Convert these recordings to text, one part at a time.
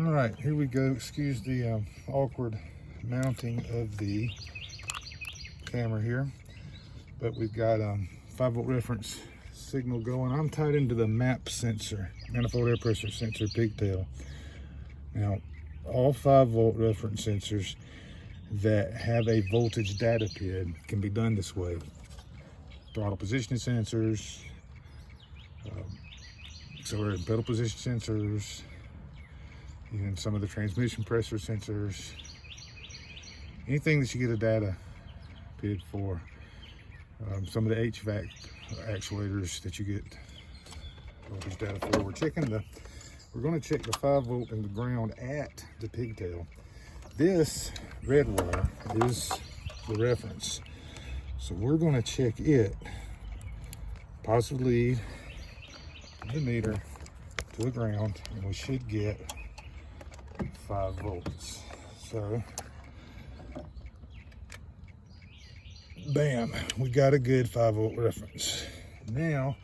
All right, here we go. Excuse the awkward mounting of the camera here, but we've got 5-volt reference signal going. I'm tied into the MAP sensor, manifold air pressure sensor pigtail. Now, all 5-volt reference sensors that have a voltage data PID can be done this way. Throttle positioning sensors, accelerator and pedal position sensors, even some of the transmission pressure sensors, anything that you get a data PID for. Some of the HVAC actuators that you get voltage data for. We're going to check the 5-volt and the ground at the pigtail. This red wire is the reference, so we're going to check it. Positive lead of the meter to the ground, and we should get 5 volts. So bam, we got a good 5-volt reference. Now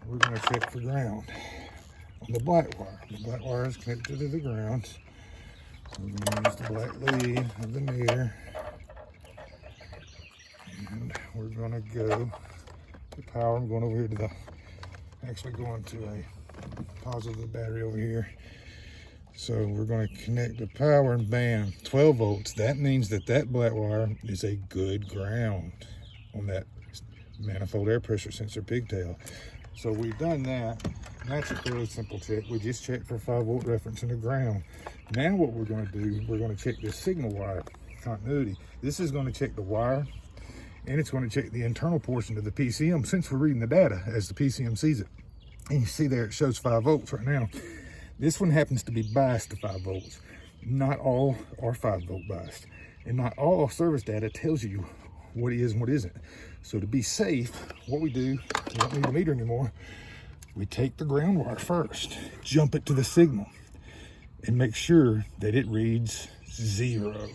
we're going to check for ground on the black wire. The black wire is connected to the ground. We're going to use the black lead of the meter, and we're going to go to power. I'm going over here to the, actually going to a positive battery over here. So we're going to connect the power, and bam, 12 volts. That means that that black wire is a good ground on that manifold air pressure sensor pigtail. So we've done that, and that's a fairly simple check. We just checked for 5-volt reference in the ground. Now what we're going to do, we're going to check this signal wire continuity. This is going to check the wire, and it's going to check the internal portion of the PCM, since we're reading the data as the PCM sees it. And you see there it shows 5 volts right now. This one happens to be biased to 5 volts. Not all are 5-volt biased, and not all service data tells you what is and what isn't. So to be safe, what we do, we don't need a meter anymore, we take the ground wire first, jump it to the signal, and make sure that it reads 0.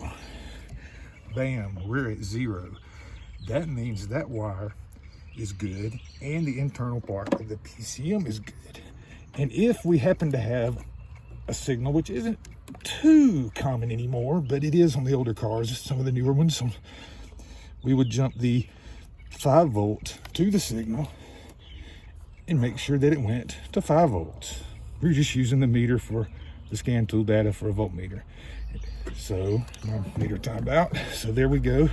Bam, we're at 0. That means that wire is good, and the internal part of the PCM is good. And if we happen to have a signal, which isn't too common anymore, but it is on the older cars, some of the newer ones, so we would jump the 5-volt to the signal and make sure that it went to 5 volts. We're just using the meter for the scan tool data for a voltmeter. So my meter timed out. So there we go.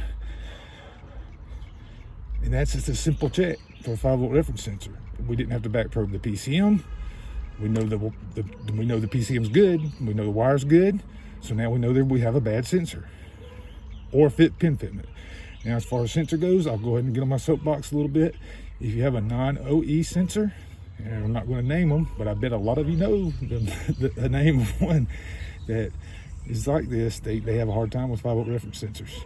And that's just a simple check for a 5-volt reference sensor. We didn't have to back probe the PCM. We know the PCM's good. We know the wire's good. So now we know that we have a bad sensor or pin fitment. Now, as far as sensor goes, I'll go ahead and get on my soapbox a little bit. If you have a non-OE sensor, and I'm not going to name them, but I bet a lot of you know the name of one that is like this. They have a hard time with 5-volt reference sensors.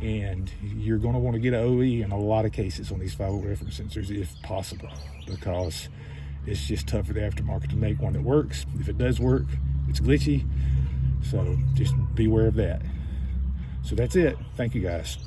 And you're going to want to get an OE in a lot of cases on these 5-volt reference sensors if possible, because it's just tough for the aftermarket to make one that works. If it does work, it's glitchy. So just be aware of that. So that's it. Thank you guys.